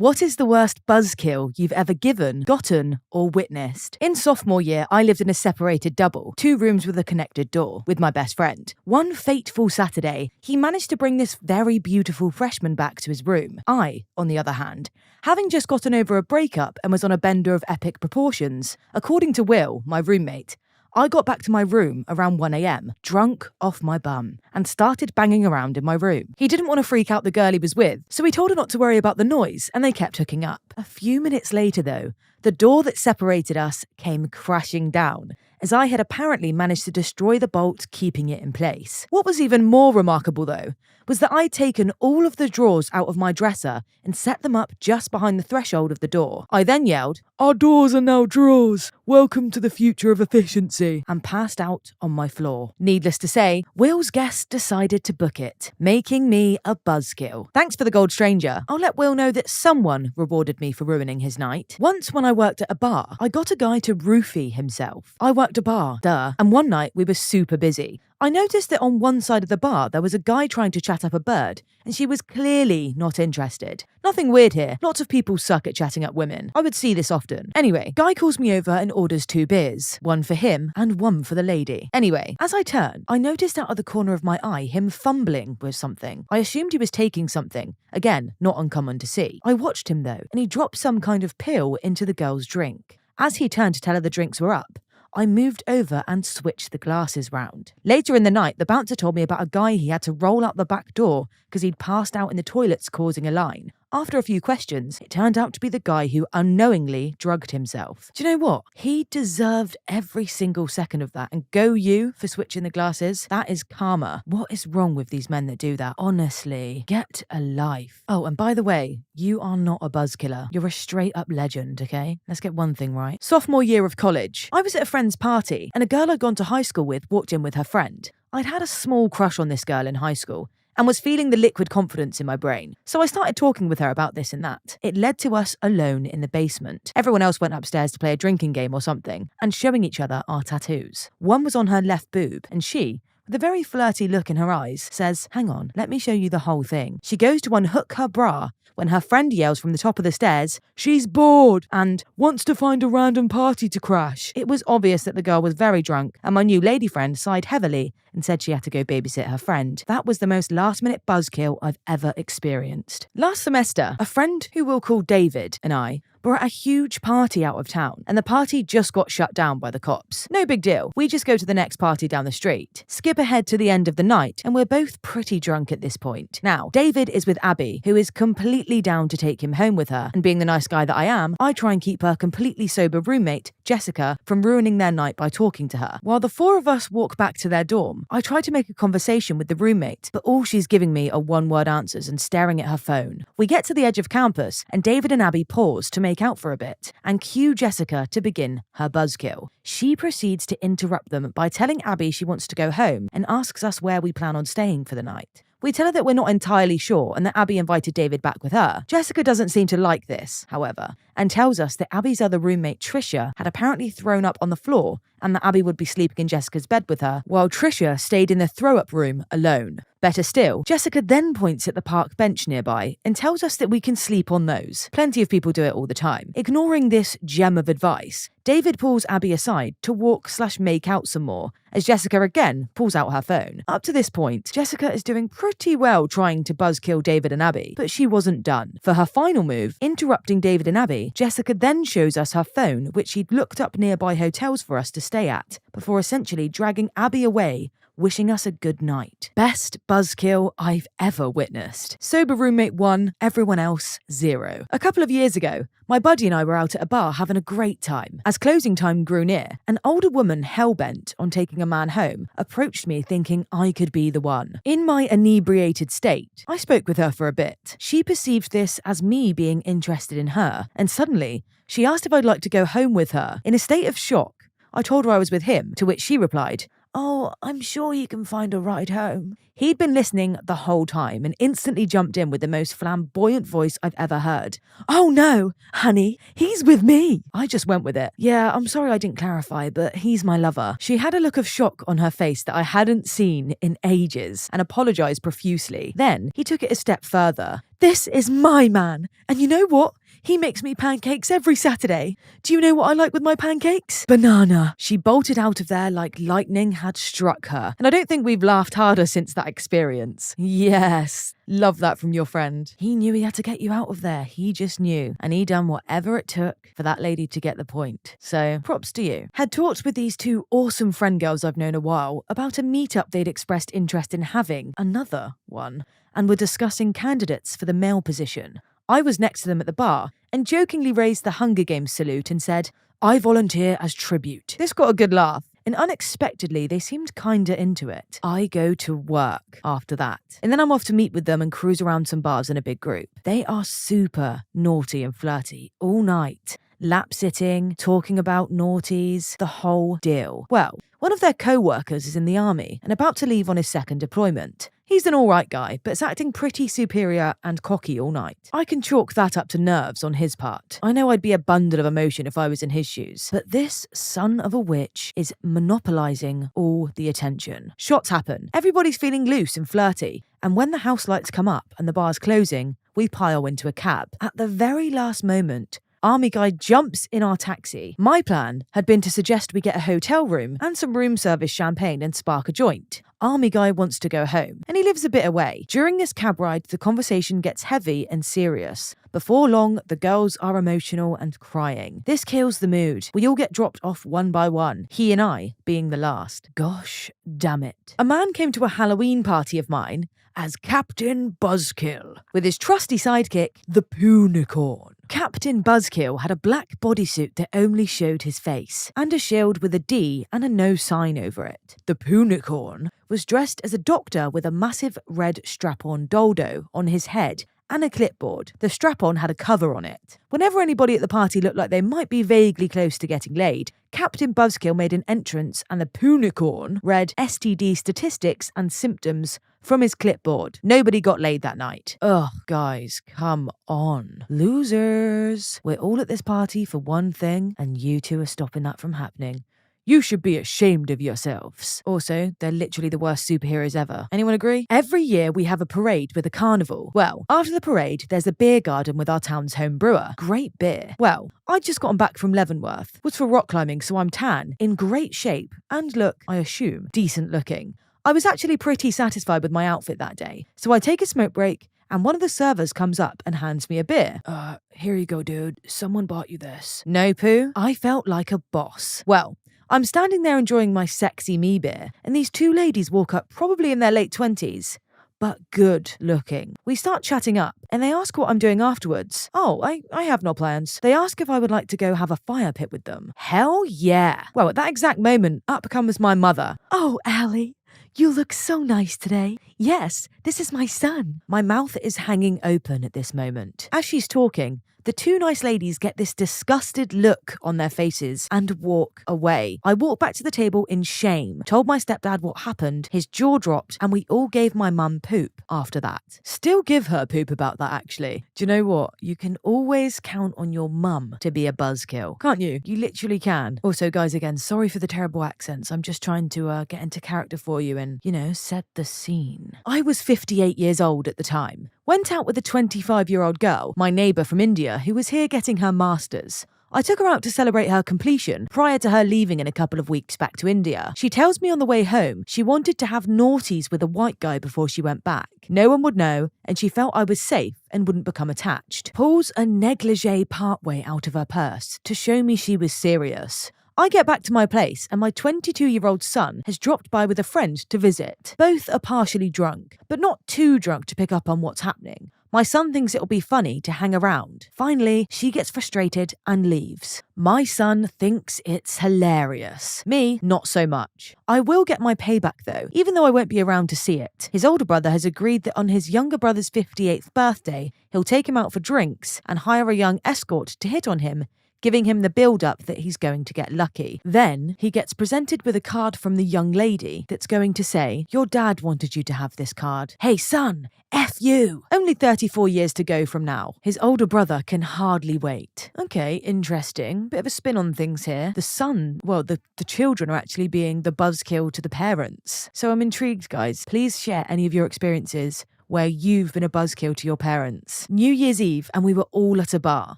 What is the worst buzzkill you've ever given, gotten, or witnessed? In sophomore year, I lived in a separated double, 2 rooms with a connected door, with my best friend. One fateful Saturday, he managed to bring this very beautiful freshman back to his room. I, on the other hand, having just gotten over a breakup and was on a bender of epic proportions, according to Will, my roommate, I got back to my room around 1 a.m, drunk off my bum, and started banging around in my room. He didn't want to freak out the girl he was with, so he told her not to worry about the noise, and they kept hooking up. A few minutes later, though, the door that separated us came crashing down, as I had apparently managed to destroy the bolt keeping it in place. What was even more remarkable, though, was that I'd taken all of the drawers out of my dresser and set them up just behind the threshold of the door. I then yelled, "Our doors are now drawers. Welcome to the future of efficiency," and passed out on my floor. Needless to say, Will's guest decided to book it, making me a buzzkill. Thanks for the gold stranger. I'll let Will know that someone rewarded me for ruining his night. Once when I worked at a bar, I got a guy to roofie himself. I worked a bar, and one night we were super busy. I noticed that on one side of the bar there was a guy trying to chat up a bird, and she was clearly not interested. Nothing weird here, lots of people suck at chatting up women. I would see this often. Anyway, guy calls me over and orders 2 beers, one for him and one for the lady. Anyway, as I turned, I noticed out of the corner of my eye him fumbling with something. I assumed he was taking something, again, not uncommon to see. I watched him though, and he dropped some kind of pill into the girl's drink. As he turned to tell her the drinks were up, I moved over and switched the glasses round. Later in the night, the bouncer told me about a guy he had to roll out the back door because he'd passed out in the toilets causing a line. After a few questions, it turned out to be the guy who unknowingly drugged himself. Do you know what? He deserved every single second of that, and go you for switching the glasses. That is karma. What is wrong with these men that do that? Honestly, get a life. Oh, and by the way, you are not a buzzkiller. You're a straight up legend, okay? Let's get one thing right. Sophomore year of college. I was at a friend's party, and a girl I'd gone to high school with walked in with her friend. I'd had a small crush on this girl in high school, and was feeling the liquid confidence in my brain. So I started talking with her about this and that. It led to us alone in the basement. Everyone else went upstairs to play a drinking game or something, and showing each other our tattoos. One was on her left boob, and she, with a very flirty look in her eyes, says, "Hang on, let me show you the whole thing." She goes to unhook her bra when her friend yells from the top of the stairs, "She's bored," and wants to find a random party to crash. It was obvious that the girl was very drunk, and my new lady friend sighed heavily and said she had to go babysit her friend. That was the most last-minute buzzkill I've ever experienced. Last semester, a friend who we'll call David and I were at a huge party out of town, and the party just got shut down by the cops. No big deal, we just go to the next party down the street. Skip ahead to the end of the night, and we're both pretty drunk at this point. Now, David is with Abby, who is completely down to take him home with her, and being the nice guy that I am, I try and keep her completely sober roommate, Jessica, from ruining their night by talking to her. While the 4 of us walk back to their dorm, I try to make a conversation with the roommate, but all she's giving me are one-word answers and staring at her phone. We get to the edge of campus, and David and Abby pause to make out for a bit, and cue Jessica to begin her buzzkill. She proceeds to interrupt them by telling Abby she wants to go home and asks us where we plan on staying for the night. We tell her that we're not entirely sure and that Abby invited David back with her. Jessica doesn't seem to like this, however, and tells us that Abby's other roommate, Trisha, had apparently thrown up on the floor and that Abby would be sleeping in Jessica's bed with her, while Trisha stayed in the throw-up room alone. Better still, Jessica then points at the park bench nearby and tells us that we can sleep on those. Plenty of people do it all the time. Ignoring this gem of advice, David pulls Abby aside to walk/make out some more, as Jessica again pulls out her phone. Up to this point, Jessica is doing pretty well trying to buzzkill David and Abby, but she wasn't done. For her final move, interrupting David and Abby, Jessica then shows us her phone, which she'd looked up nearby hotels for us to stay at, before essentially dragging Abby away, wishing us a good night. Best buzzkill I've ever witnessed. Sober roommate 1, everyone else 0. A couple of years ago, my buddy and I were out at a bar having a great time. As closing time grew near, an older woman hell-bent on taking a man home approached me thinking I could be the one. In my inebriated state, I spoke with her for a bit. She perceived this as me being interested in her, and suddenly, she asked if I'd like to go home with her. In a state of shock, I told her I was with him, to which she replied, "Oh, I'm sure he can find a ride home." He'd been listening the whole time and instantly jumped in with the most flamboyant voice I've ever heard. "Oh no, honey, he's with me." I just went with it. "Yeah, I'm sorry I didn't clarify, but he's my lover." She had a look of shock on her face that I hadn't seen in ages and apologized profusely. Then he took it a step further. "This is my man, and you know what? He makes me pancakes every Saturday. Do you know what I like with my pancakes? Banana." She bolted out of there like lightning had struck her. And I don't think we've laughed harder since that experience. Yes. Love that from your friend. He knew he had to get you out of there. He just knew. And he done whatever it took for that lady to get the point. So props to you. Had talked with these two awesome friend girls I've known a while about a meetup they'd expressed interest in having, another one, and were discussing candidates for the male position. I was next to them at the bar and jokingly raised the Hunger Games salute and said, "I volunteer as tribute." This got a good laugh, and unexpectedly they seemed kinda into it. I go to work after that, and then I'm off to meet with them and cruise around some bars in a big group. They are super naughty and flirty all night. Lap sitting, talking about naughties, the whole deal. Well, one of their co-workers is in the army and about to leave on his second deployment. He's an alright guy, but is acting pretty superior and cocky all night. I can chalk that up to nerves on his part. I know I'd be a bundle of emotion if I was in his shoes. But this son of a witch is monopolising all the attention. Shots happen. Everybody's feeling loose and flirty. And when the house lights come up and the bar's closing, we pile into a cab. At the very last moment, Army guy jumps in our taxi. My plan had been to suggest we get a hotel room and some room service champagne and spark a joint. Army guy wants to go home, and he lives a bit away. During this cab ride, the conversation gets heavy and serious. Before long, the girls are emotional and crying. This kills the mood. We all get dropped off one by one, he and I being the last. Gosh damn it. A man came to a Halloween party of mine as Captain Buzzkill, with his trusty sidekick, the Poonicorn. Captain Buzzkill had a black bodysuit that only showed his face, and a shield with a D and a no sign over it. The Poonicorn was dressed as a doctor with a massive red strap-on dildo on his head and a clipboard. The strap-on had a cover on it. Whenever anybody at the party looked like they might be vaguely close to getting laid, Captain Buzzkill made an entrance and the Poonicorn read STD statistics and symptoms from his clipboard. Nobody got laid that night. Ugh, guys, come on. Losers. We're all at this party for one thing, and you two are stopping that from happening. You should be ashamed of yourselves. Also, they're literally the worst superheroes ever. Anyone agree? Every year we have a parade with a carnival. Well, after the parade, there's a beer garden with our town's home brewer. Great beer. Well, I'd just gotten back from Leavenworth. Was for rock climbing, so I'm tan, in great shape, and look, I assume, decent looking. I was actually pretty satisfied with my outfit that day. So I take a smoke break, and one of the servers comes up and hands me a beer. Here you go, dude. Someone bought you this. No, Pooh. I felt like a boss. Well, I'm standing there enjoying my sexy me beer, and these two ladies walk up, probably in their late 20s, but good looking. We start chatting up, and they ask what I'm doing afterwards. Oh, I have no plans. They ask if I would like to go have a fire pit with them. Hell yeah. Well, at that exact moment, up comes my mother. Oh, Allie, you look so nice today. Yes, this is my son. My mouth is hanging open at this moment. As she's talking, the two nice ladies get this disgusted look on their faces and walk away. I walk back to the table in shame, told my stepdad what happened, his jaw dropped, and we all gave my mum poop after that. Still give her poop about that, actually. Do you know what? You can always count on your mum to be a buzzkill. Can't you? You literally can. Also, guys, again, sorry for the terrible accents. I'm just trying to get into character for you and, set the scene. I was 58 years old at the time. Went out with a 25-year-old girl, my neighbour from India, who was here getting her master's. I took her out to celebrate her completion prior to her leaving in a couple of weeks back to India. She tells me on the way home she wanted to have naughties with a white guy before she went back. No one would know, and she felt I was safe and wouldn't become attached. Pulls a negligee partway out of her purse to show me she was serious. I get back to my place and my 22-year-old son has dropped by with a friend to visit. Both are partially drunk, but not too drunk to pick up on what's happening. My son thinks it'll be funny to hang around. Finally, she gets frustrated and leaves. My son thinks it's hilarious. Me, not so much. I will get my payback though, even though I won't be around to see it. His older brother has agreed that on his younger brother's 58th birthday, he'll take him out for drinks and hire a young escort to hit on him, giving him the build-up that he's going to get lucky. Then he gets presented with a card from the young lady that's going to say, "Your dad wanted you to have this card. Hey son, F you." Only 34 years to go from now. His older brother can hardly wait. Okay, interesting. Bit of a spin on things here. The son, well, the children are actually being the buzzkill to the parents. So I'm intrigued, guys. Please share any of your experiences where you've been a buzzkill to your parents. New Year's Eve, and we were all at a bar.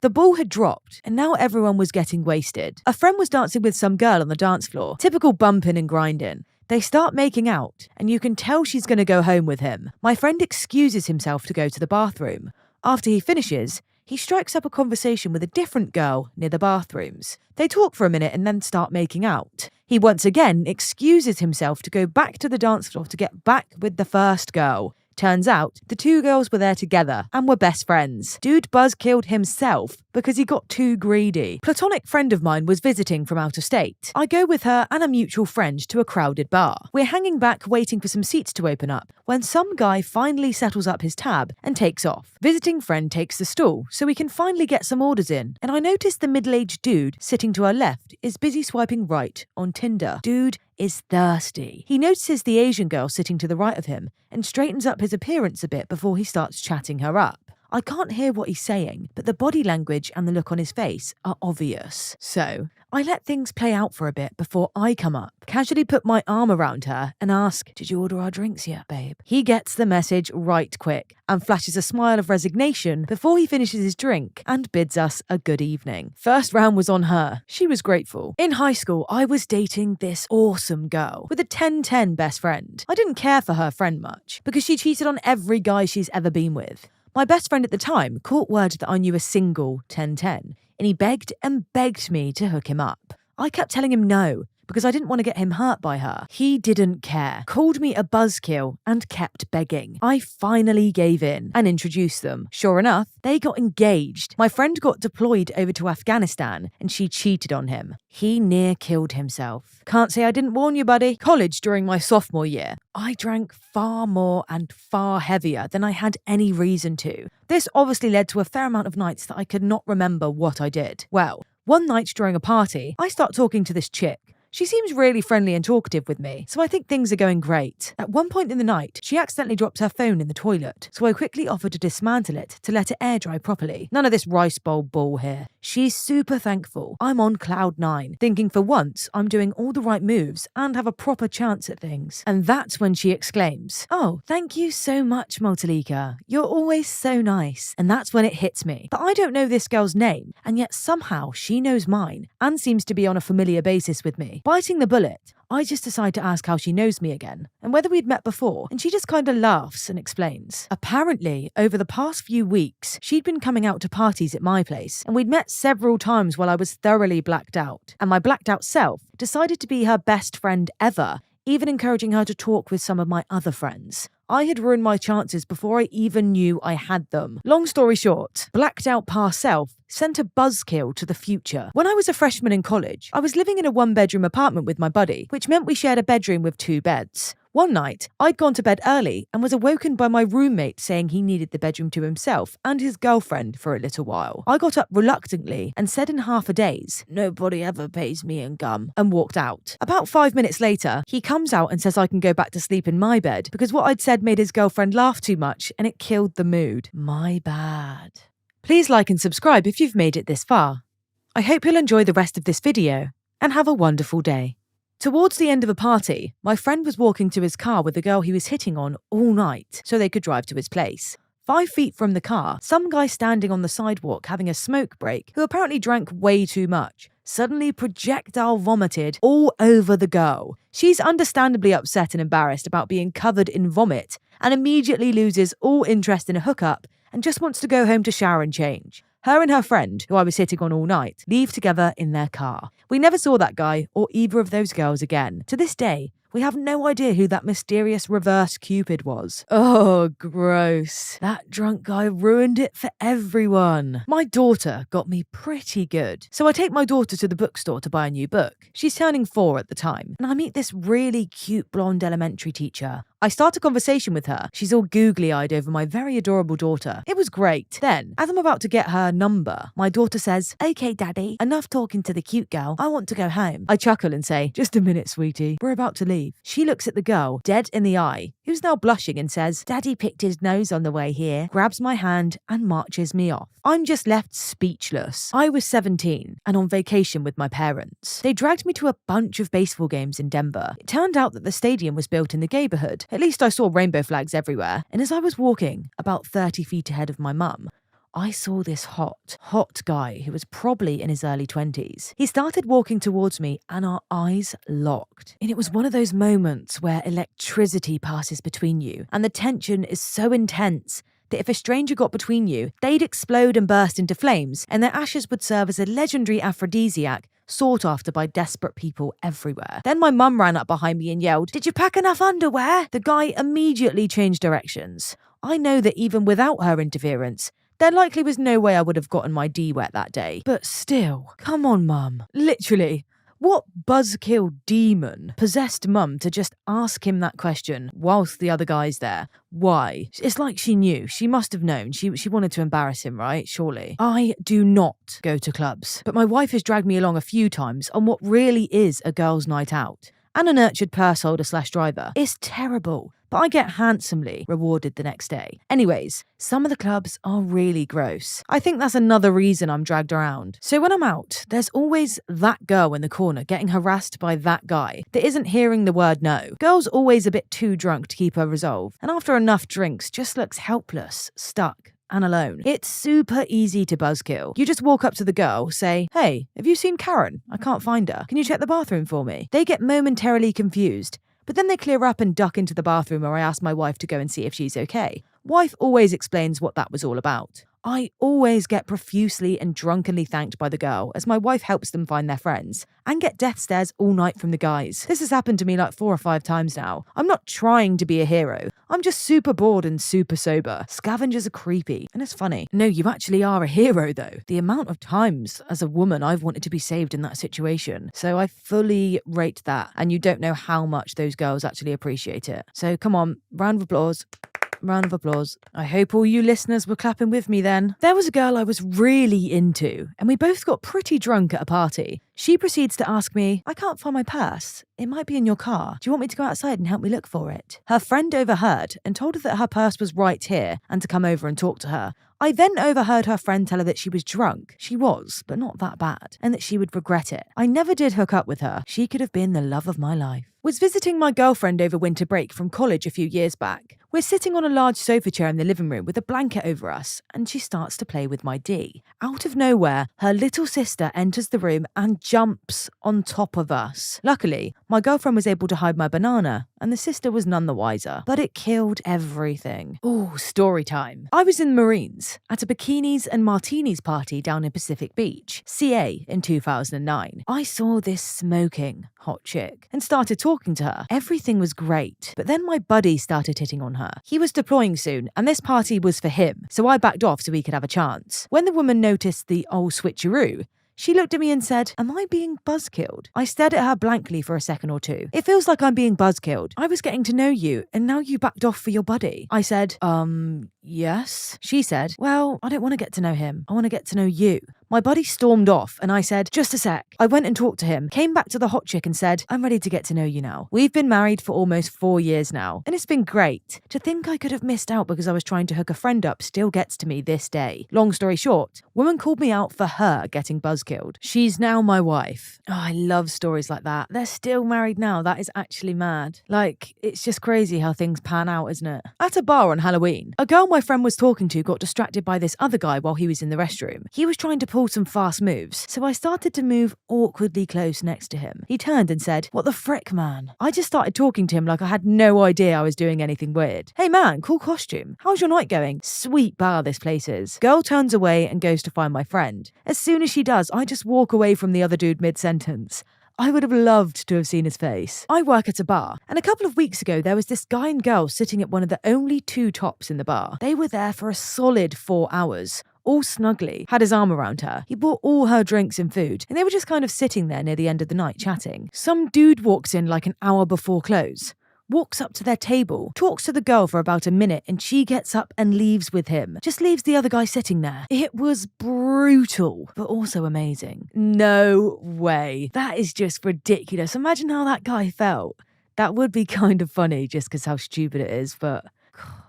The ball had dropped, and now everyone was getting wasted. A friend was dancing with some girl on the dance floor. Typical bumping and grinding. They start making out, and you can tell she's going to go home with him. My friend excuses himself to go to the bathroom. After he finishes, he strikes up a conversation with a different girl near the bathrooms. They talk for a minute and then start making out. He once again excuses himself to go back to the dance floor to get back with the first girl. Turns out, the two girls were there together and were best friends. Dude buzzkilled himself because he got too greedy. Platonic friend of mine was visiting from out of state. I go with her and a mutual friend to a crowded bar. We're hanging back waiting for some seats to open up when some guy finally settles up his tab and takes off. Visiting friend takes the stool so we can finally get some orders in, and I notice the middle-aged dude sitting to our left is busy swiping right on Tinder. Dude is thirsty. He notices the Asian girl sitting to the right of him and straightens up his appearance a bit before he starts chatting her up. I can't hear what he's saying, but the body language and the look on his face are obvious. So I let things play out for a bit before I come up, casually put my arm around her and ask, "Did you order our drinks yet, babe?" He gets the message right quick and flashes a smile of resignation before he finishes his drink and bids us a good evening. First round was on her. She was grateful. In high school, I was dating this awesome girl with a 10-10 best friend. I didn't care for her friend much because she cheated on every guy she's ever been with. My best friend at the time caught word that I knew a single 10-10, and he begged and begged me to hook him up. I kept telling him no, because I didn't want to get him hurt by her. He didn't care, called me a buzzkill, and kept begging. I finally gave in and introduced them. Sure enough, they got engaged. My friend got deployed over to Afghanistan, and she cheated on him. He near killed himself. Can't say I didn't warn you, buddy. College during my sophomore year, I drank far more and far heavier than I had any reason to. This obviously led to a fair amount of nights that I could not remember what I did. Well, one night during a party, I start talking to this chick. She seems really friendly and talkative with me, so I think things are going great. At one point in the night, she accidentally drops her phone in the toilet, so I quickly offer to dismantle it to let it air dry properly. None of this rice bowl bull here. She's super thankful. I'm on cloud 9, thinking for once I'm doing all the right moves and have a proper chance at things. And that's when she exclaims, "Oh, thank you so much, Motalika. You're always so nice." And that's when it hits me that I don't know this girl's name, and yet somehow she knows mine and seems to be on a familiar basis with me. Biting the bullet, I just decide to ask how she knows me again and whether we'd met before, and she just kind of laughs and explains. Apparently, over the past few weeks, she'd been coming out to parties at my place, and we'd met several times while I was thoroughly blacked out, and my blacked out self decided to be her best friend ever, even encouraging her to talk with some of my other friends. I had ruined my chances before I even knew I had them. Long story short, blacked out past self sent a buzzkill to the future. When I was a freshman in college, I was living in a one-bedroom apartment with my buddy, which meant we shared a bedroom with 2 beds. One night, I'd gone to bed early and was awoken by my roommate saying he needed the bedroom to himself and his girlfriend for a little while. I got up reluctantly and said in half a daze, "Nobody ever pays me in gum," and walked out. About 5 minutes later, he comes out and says I can go back to sleep in my bed because what I'd said made his girlfriend laugh too much and it killed the mood. My bad. Please like and subscribe if you've made it this far. I hope you'll enjoy the rest of this video and have a wonderful day. Towards the end of a party, my friend was walking to his car with the girl he was hitting on all night so they could drive to his place. 5 feet from the car, some guy standing on the sidewalk having a smoke break, who apparently drank way too much, suddenly projectile vomited all over the girl. She's understandably upset and embarrassed about being covered in vomit and immediately loses all interest in a hookup and just wants to go home to shower and change. Her and her friend, who I was sitting on all night, leave together in their car. We never saw that guy or either of those girls again. To this day, We have no idea who that mysterious reverse Cupid was. Oh, gross. That drunk guy ruined it for everyone. My daughter got me pretty good. So I take my daughter to the bookstore to buy a new book. She's turning 4 at the time, and I meet this really cute blonde elementary teacher. I start a conversation with her. She's all googly-eyed over my very adorable daughter. It was great. Then, as I'm about to get her number, my daughter says, "Okay, Daddy, enough talking to the cute girl. I want to go home." I chuckle and say, "Just a minute, sweetie. We're about to leave." She looks at the girl, dead in the eye, who's now blushing and says, "Daddy picked his nose on the way here," grabs my hand and marches me off. I'm just left speechless. I was 17 and on vacation with my parents. They dragged me to a bunch of baseball games in Denver. It turned out that the stadium was built in the neighborhood. At least I saw rainbow flags everywhere. And as I was walking, about 30 feet ahead of my mum, I saw this hot guy who was probably in his early 20s. He started walking towards me and our eyes locked. And it was one of those moments where electricity passes between you and the tension is so intense that if a stranger got between you, they'd explode and burst into flames, and their ashes would serve as a legendary aphrodisiac sought after by desperate people everywhere. Then my mum ran up behind me and yelled, "Did you pack enough underwear?" The guy immediately changed directions. I know that even without her interference, there likely was no way I would have gotten my D wet that day. But still, come on, Mum. Literally, what Buzzkill demon possessed Mum to just ask him that question whilst the other guy's there? Why? It's like she knew. She must have known. She wanted to embarrass him, right? Surely. I do not go to clubs, but my wife has dragged me along a few times on what really is a girls' night out. And a nurtured purse holder / driver. It's terrible, but I get handsomely rewarded the next day. Anyways, some of the clubs are really gross. I think that's another reason I'm dragged around. So when I'm out, there's always that girl in the corner getting harassed by that guy that isn't hearing the word no. Girl's always a bit too drunk to keep her resolve, and after enough drinks just looks helpless, stuck, and alone. It's super easy to buzzkill. You just walk up to the girl, say, "Hey, have you seen Karen? I can't find her. Can you check the bathroom for me?" They get momentarily confused, but then they clear up and duck into the bathroom where I ask my wife to go and see if she's okay. Wife always explains what that was all about. I always get profusely and drunkenly thanked by the girl as my wife helps them find their friends, and get death stares all night from the guys. This has happened to me like 4 or 5 times now. I'm not trying to be a hero. I'm just super bored and super sober. Scavengers are creepy, and it's funny. No, you actually are a hero though. The amount of times as a woman I've wanted to be saved in that situation. So I fully rate that, and you don't know how much those girls actually appreciate it. So come on, round of applause. Round of applause. I hope all you listeners were clapping with me then. There was a girl I was really into, and we both got pretty drunk at a party. She proceeds to ask me, "I can't find my purse. It might be in your car. Do you want me to go outside and help me look for it?" Her friend overheard and told her that her purse was right here and to come over and talk to her. I then overheard her friend tell her that she was drunk. She was, but not that bad, and that she would regret it. I never did hook up with her. She could have been the love of my life. Was visiting my girlfriend over winter break from college a few years back. We're sitting on a large sofa chair in the living room with a blanket over us, and she starts to play with my D. Out of nowhere, her little sister enters the room and jumps on top of us. Luckily, my girlfriend was able to hide my banana, and the sister was none the wiser, but it killed everything. Ooh, story time. I was in the Marines at a bikinis and martinis party down in Pacific Beach, CA, in 2009. I saw this smoking hot chick and started talking to her. Everything was great, but then my buddy started hitting on her. He was deploying soon, and this party was for him, so I backed off so he could have a chance. When the woman noticed the old switcheroo, she looked at me and said, "Am I being buzzkilled?" I stared at her blankly for a second or two. "It feels like I'm being buzzkilled. I was getting to know you, and now you backed off for your buddy." I said, yes. She said, "Well, I don't want to get to know him. I want to get to know you." My buddy stormed off, and I said, "Just a sec." I went and talked to him, came back to the hot chick and said, "I'm ready to get to know you now. We've been married for almost 4 years now, and it's been great. To think I could have missed out because I was trying to hook a friend up still gets to me this day." Long story short, woman called me out for her getting buzzkilled. She's now my wife. Oh, I love stories like that. They're still married now. That is actually mad. Like, it's just crazy how things pan out, isn't it? At a bar on Halloween, a girl my friend was talking to got distracted by this other guy while he was in the restroom. He was trying to pull some fast moves, so I started to move awkwardly close next to him. He turned and said, "What the frick, man?" I just started talking to him like I had no idea I was doing anything weird. "Hey man, cool costume. How's your night going? Sweet bar this place is." Girl turns away and goes to find my friend. As soon as she does, I just walk away from the other dude mid-sentence. I would have loved to have seen his face. I work at a bar, and a couple of weeks ago there was this guy and girl sitting at one of the only two tops in the bar. They were there for a solid 4 hours. All snugly, had his arm around her. He bought all her drinks and food, and they were just kind of sitting there near the end of the night chatting. Some dude walks in like an hour before close, walks up to their table, talks to the girl for about a minute, and she gets up and leaves with him. Just leaves the other guy sitting there. It was brutal, but also amazing. No way. That is just ridiculous. Imagine how that guy felt. That would be kind of funny just because how stupid it is, but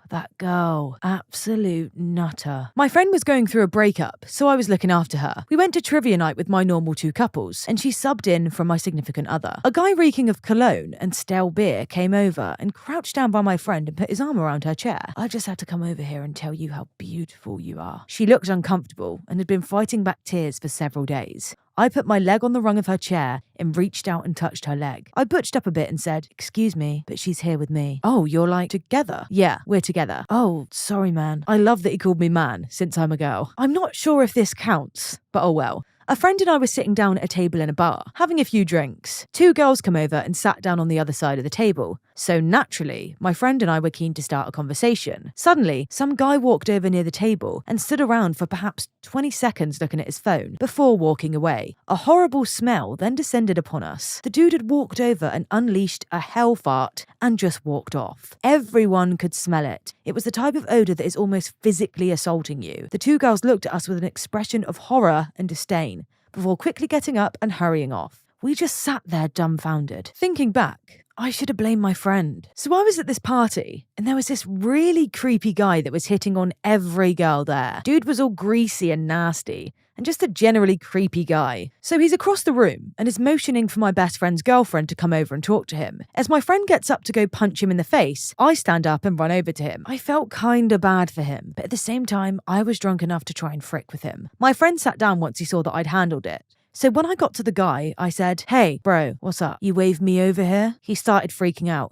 that girl, absolute nutter. My friend was going through a breakup, so I was looking after her. We went to trivia night with my normal 2 couples, and she subbed in from my significant other. A guy reeking of cologne and stale beer came over and crouched down by my friend and put his arm around her chair. I just had to come over here and tell you how beautiful you are. She looked uncomfortable and had been fighting back tears for several days. I put my leg on the rung of her chair and reached out and touched her leg. I butched up a bit and said, "Excuse me, but she's here with me." "Oh, you're like together?" "Yeah, we're together." "Oh, sorry, man." I love that he called me man, since I'm a girl. I'm not sure if this counts, but oh well. A friend and I were sitting down at a table in a bar, having a few drinks. 2 girls come over and sat down on the other side of the table. So naturally, my friend and I were keen to start a conversation. Suddenly, some guy walked over near the table and stood around for perhaps 20 seconds looking at his phone before walking away. A horrible smell then descended upon us. The dude had walked over and unleashed a hell fart and just walked off. Everyone could smell it. It was the type of odour that is almost physically assaulting you. The 2 girls looked at us with an expression of horror and disdain, before quickly getting up and hurrying off. We just sat there dumbfounded. Thinking back, I should have blamed my friend. So I was at this party, and there was this really creepy guy that was hitting on every girl there. Dude was all greasy and nasty, and just a generally creepy guy. So he's across the room, and is motioning for my best friend's girlfriend to come over and talk to him. As my friend gets up to go punch him in the face, I stand up and run over to him. I felt kinda bad for him, but at the same time, I was drunk enough to try and frick with him. My friend sat down once he saw that I'd handled it. So when I got to the guy, I said, "Hey, bro, what's up? You waved me over here?" He started freaking out.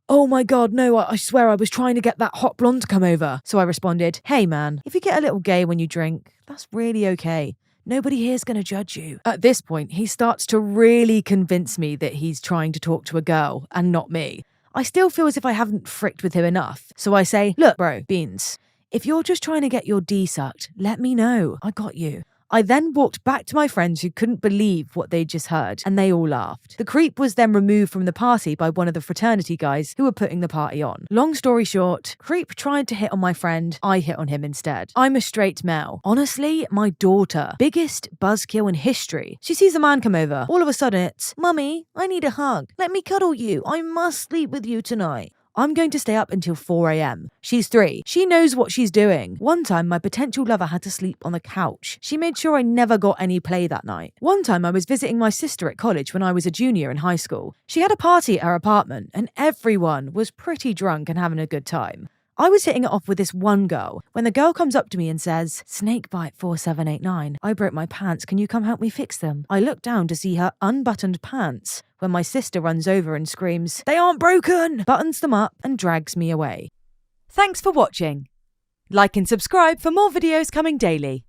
"Oh my god, no, I swear I was trying to get that hot blonde to come over." So I responded, "Hey man, if you get a little gay when you drink, that's really okay. Nobody here's gonna judge you." At this point, he starts to really convince me that he's trying to talk to a girl and not me. I still feel as if I haven't fricked with him enough. So I say, "Look, bro, Beans, if you're just trying to get your D sucked, let me know. I got you." I then walked back to my friends who couldn't believe what they'd just heard, and they all laughed. The creep was then removed from the party by one of the fraternity guys who were putting the party on. Long story short, creep tried to hit on my friend, I hit on him instead. I'm a straight male. Honestly, my daughter, biggest buzzkill in history. She sees a man come over. All of a sudden it's, "Mummy, I need a hug. Let me cuddle you. I must sleep with you tonight." I'm going to stay up until 4 a.m. She's 3. She knows what she's doing. One time, my potential lover had to sleep on the couch. She made sure I never got any play that night. One time, I was visiting my sister at college when I was a junior in high school. She had a party at her apartment, and everyone was pretty drunk and having a good time. I was hitting it off with this one girl when the girl comes up to me and says, "Snakebite 4789. I broke my pants. Can you come help me fix them?" I look down to see her unbuttoned pants when my sister runs over and screams, "They aren't broken!" buttons them up and drags me away. Thanks for watching. Like and subscribe for more videos coming daily.